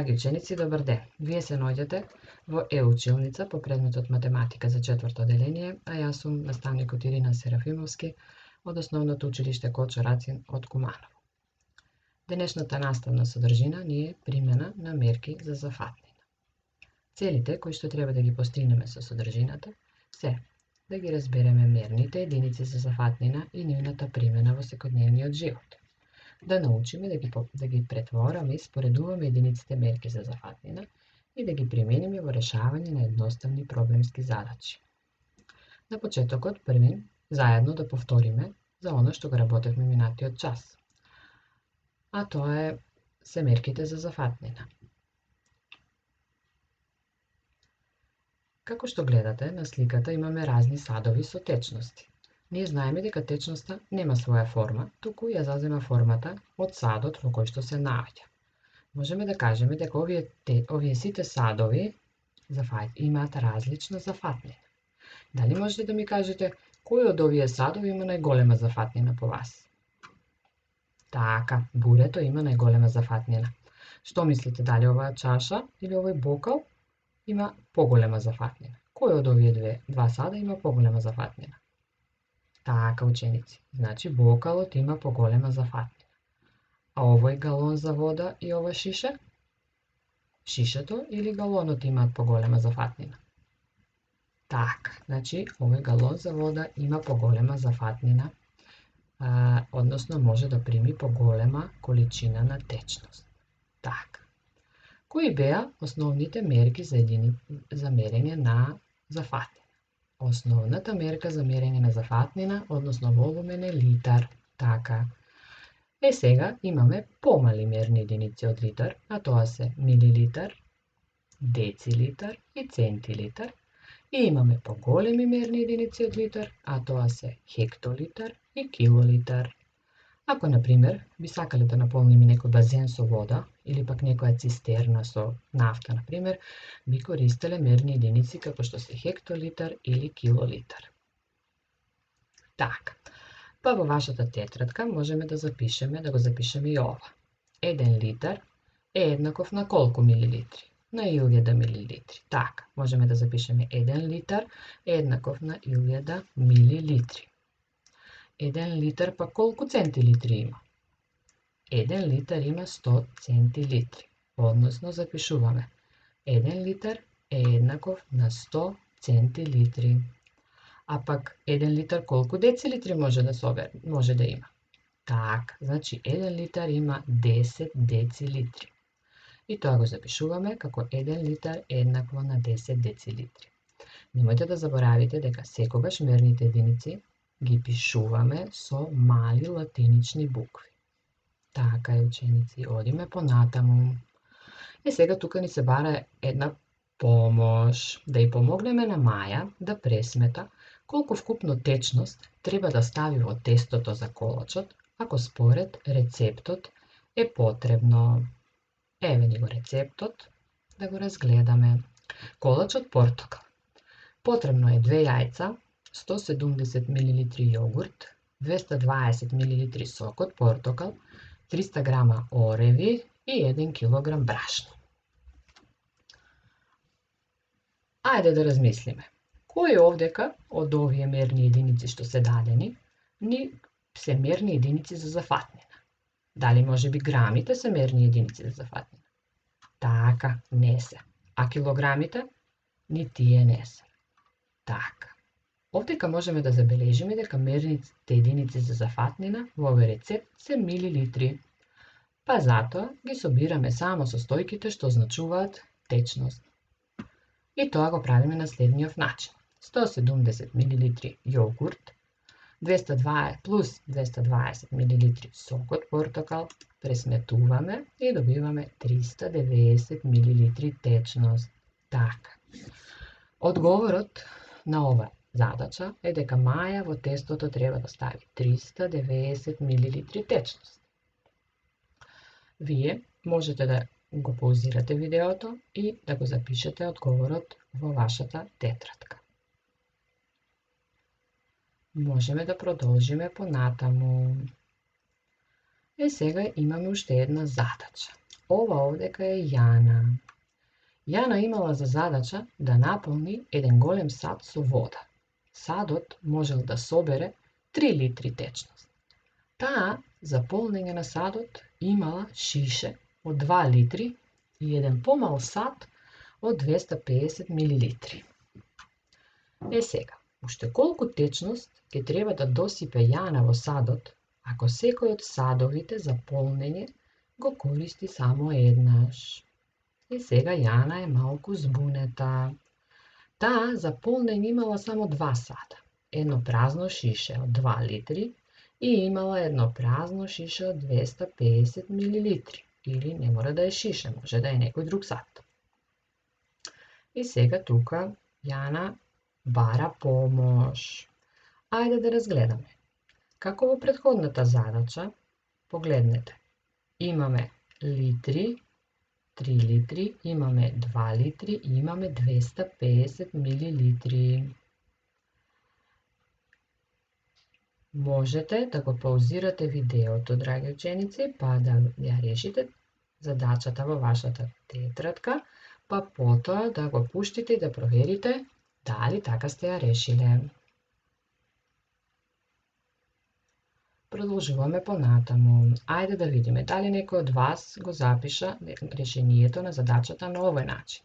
Драги ученици, добар ден! Вие се наоѓате во Е-училница по предметот Математика за четврто одделение, а јас сум наставникот Ирина Серафимовски од Основното училиште Кочо Рацин од Куманово. Денешната наставна содржина ни е примена на мерки за зафатнина. Целите кои што треба да ги постигнеме со содржината се да ги разбереме мерните единици за зафатнина и нивната примена во секојдневниот живот. Да научиме да ги претвораме и споредуваме единиците мерки за зафатнина и да ги примениме во решавање на едноставни проблемски задачи. На почетокот првин заедно да повториме за она што го работевме минатиот час. А тоа се мерките за зафатнина. Како што гледате на сликата имаме разни садови со течности. Ние знаеме дека течноста нема своја форма, туку ја зазема формата од садот во кој што се наоѓа. Можеме да кажеме дека овие сите садови имаат различна зафатнина. Дали можете да ми кажете кој од овие садови има најголема зафатнина по вас? Така, бурето има најголема зафатнина. Што мислите, дали оваа чаша или овој бокал има поголема зафатнина? Кој од овие два сада има поголема зафатнина? Така, ученици, значи бокалот има поголема зафатнина. А овој галон за вода и ова шише? Шишето или галонот имаат поголема зафатнина? Така, значи овој галон за вода има поголема зафатнина, односно може да прими поголема количина на течност. Така. Кои беа основните мерки за мерење на зафатнина? Основната мерка за мерење на зафатнина, односно волумен е литар. Така. Сега имаме помали мерни единици од литар, а тоа се милилитар, децилитар и центилитар. И имаме поголеми мерни единици од литар, а тоа се хектолитар и килолитар. Ако, например, би сакале да наполниме некој базен со вода или пак некоја цистерна со нафта, например, би користеле мерни единици како што се хектолитар или килолитар. Така, па во вашата тетрадка можеме да го запишеме и ова. 1 литар е еднаков на колку милилитри? На 1000 милилитри. Така, можеме да запишеме 1 литар е еднаков на 1000 милилитри. 1 литар па колку центилитри има? 1 литар има 100 центилитри. Односно запишуваме 1 литар е еднаков на 100 центилитри. А пак 1 литар колку децилитри може да има? Така, значи 1 литар има 10 децилитри. И тоа го запишуваме како 1 литар е еднакво на 10 децилитри. Немојте да заборавите дека секогаш мерните единици ги пишуваме со мали латинични букви. Така е, ученици, одиме понатаму. Сега тука ни се бара една помош, да ја помогнеме на Маја да пресмета колку вкупно течност треба да стави во тестото за колачот, ако според рецептот е потребно. Еве ни го рецептот, да го разгледаме. Колачот портокал. Потребно е 2 јајца, 170 мл јогурт, 220 мл сок од портокал, 300 грама ореви и 1 кг брашно. Ајде да размислиме. Кои овдека од овие мерни единици што се дадени ни се мерни единици за зафатнина? Дали може би грамите се мерни единици за зафатнина? Така, не се. А килограмите? Ни тие не се. Така. Овдека можеме да забележиме дека мерните единици за зафатнина во овој рецепт се милилитри. Па затоа ги собираме само состојките што означуваат течност. И тоа го правиме на следниот начин. 170 мл јогурт, 220 плюс 220 мл сок од портокал, пресметуваме и добиваме 390 мл течност. Така. Одговорот на ова задача е дека Маја во тестото треба да стави 390 мл течност. Вие можете да го паузирате видеото и да го запишете одговорот во вашата тетрадка. Можеме да продолжиме понатаму. Сега имаме уште една задача. ова овдека е Јана. Јана имала за задача да наполни еден голем сад со вода. Садот можел да собере 3 литри течност. Таа за полнење на садот имала шише од 2 литри и еден помал сад од 250 милилитри. Сега, уште колку течност ќе треба да досипе Јана во садот, ако секој од садовите за полнење го користи само еднаш? Сега Јана е малку збунета. Таа за полнење имала само 2 сада. Едно празно шише од 2 литри и имала едно празно шише од 250 милилитри. Или не мора да е шише, може да е некој друг сад. И сега тука Јана бара помош. Ајде да разгледаме. Како во претходната задача, погледнете. Имаме литри, 3 литри, имаме 2 литри и имаме 250 милилитри. Можете да го паузирате видеото, драги ученици, па да ја решите задачата во вашата тетрадка, па потоа да го пуштите и да проверите дали така сте ја решиле. Продолжуваме понатаму. Ајде да видиме дали некој од вас го запиша решението на задачата на овој начин.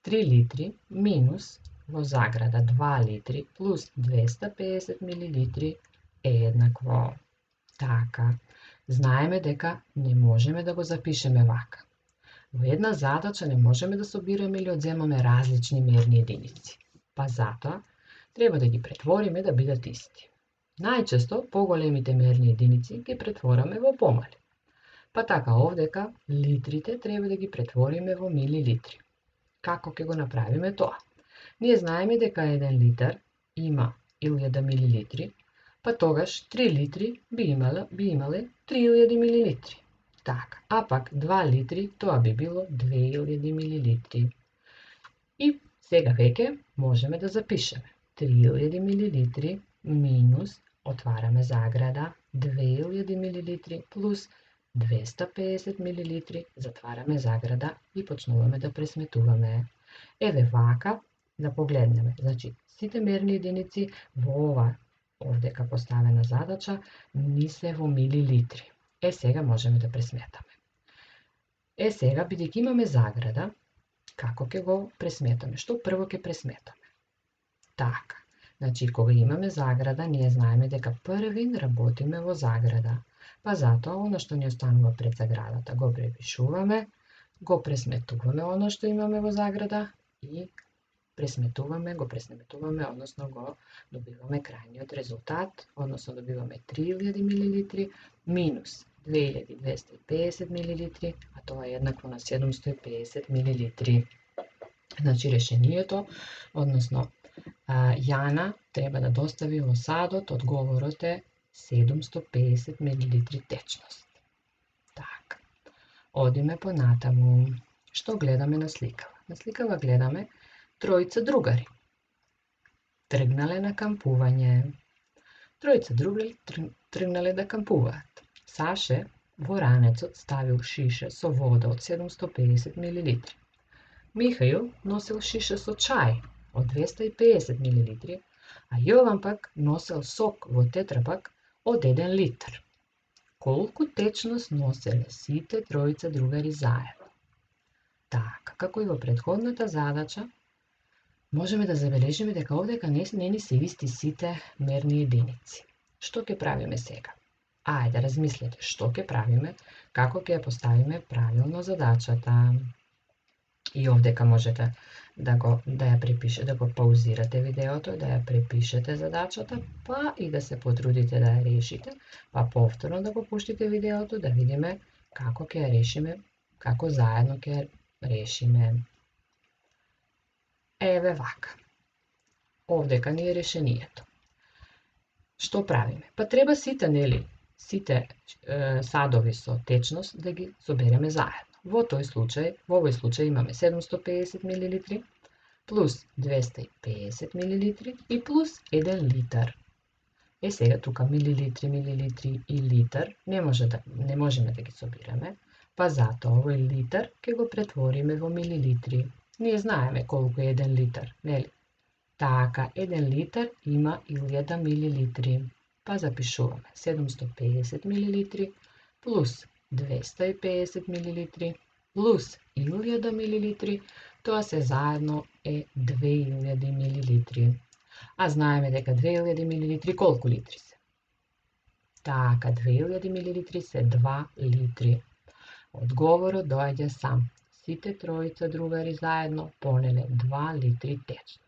3 литри минус во заграда 2 литри плюс 250 милилитри е еднакво. Така, знаеме дека не можеме да го запишеме вака. Во една задача не можеме да собираме или одземаме различни мерни единици. Па затоа треба да ги претвориме да бидат исти. Најчесто поголемите мерни единици ги претвораме во помали. Па така овдека литрите треба да ги претвориме во милилитри. Како ќе го направиме тоа? Ние знаеме дека 1 литар има 1000 милилитри, па тогаш 3 литри би имале 3000 милилитри. Така, а пак 2 литри тоа би било 2000 милилитри. И сега веќе можеме да запишеме 3000 милилитри минус, отвараме заграда, 2000 милилитри плюс 250 милилитри, затвараме заграда и почнуваме да пресметуваме. Еве вака да погледнеме. Значи, сите мерни единици во ова овдека поставена задача ни се во милилитри. Сега можеме да пресметаме. Сега, бидејќи имаме заграда, како ќе го пресметаме? Што прво ќе пресметаме? Така, значи кога имаме заграда, ние знаеме дека првин работиме во заграда. Па затоа, оно што ни останува пред заградата го препишуваме, го пресметуваме оно што имаме во заграда и го пресметуваме, односно го добиваме крајниот резултат, односно добиваме 3000 милилитри минус 2250 милилитри, а тоа е еднакво на 750 милилитри. Значи решението, односно Јана треба да достави во садот, одговорот е 750 милилитри течност. Така, одиме понатаму. Што гледаме на сликава? На сликава гледаме тројца другари. Тргнале на кампување. Тројца другари тргнале да кампуваат. Саше во ранецот ставил шише со вода од 750 милилитри. Михаил носел шише со чај од 250 милилитри, а Јован пак носел сок во тетрапак од 1 литар. Колку течност носеле сите тројца другари заедно? Така, како и во претходната задача, можеме да забележиме дека овдека не ни се исти сите мерни единици. Што ќе правиме сега? Ајде, размислете што ќе правиме, како ќе ја поставиме правилно задачата. И овдека можете да ја препишете, да го паузирате видеото, да ја препишете задачата, па и да се потрудите да ја решите, па повторно да го пуштите видеото, да видиме како ќе ја решиме, како заедно ќе ја решиме. Еве вака. Овдека ни е решението. Што правиме? Па треба сите садови со течност да ги собереме заедно. Во овој случај имаме 750 милилитри плюс 250 милилитри и плюс 1 литар. Сега тука милилитри и литар не можеме да ги собираме, Па зато овој литар ќе го претвориме во милилитри. Ние знаеме колку е 1 литар, нели? Така, 1 литар има 1000 милилитри. Па запишуваме 750 милилитри плюс 250 милилитри плюс 1000 милилитри, тоа се заедно е 2000 милилитри. А знаеме дека 2000 милилитри колку литри се? Така, 2000 милилитри се 2 литри. Одговорот доаѓа сам. Сите тројца другари заедно понеле 2 литри течност.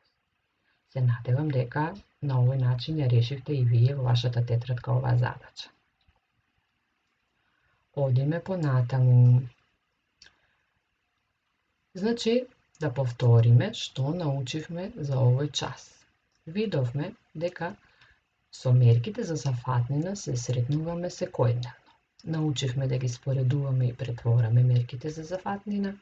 Се надевам дека на овој начин ја решивте и вие во вашата тетрадка оваа задача. Одиме понатаму. Значи, да повториме што научивме за овој час. Видовме дека со мерките за зафатнина се сретнуваме секојдневно. Научивме да ги споредуваме и претвораме мерките за зафатнина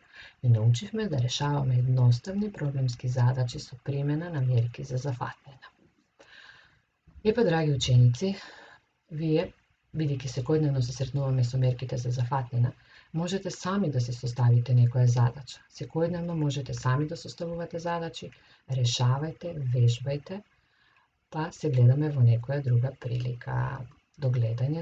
и научивме да решаваме едноставни проблемски задачи со примена на мерки за зафатнина. Епа, драги ученици, вие, бидејќи секојдневно се сретнуваме со мерките за зафатнина, можете сами да се составите некоја задача. Секојдневно можете сами да составувате задачи, решавајте, вежбајте, па се гледаме во некоја друга прилика. До гледање.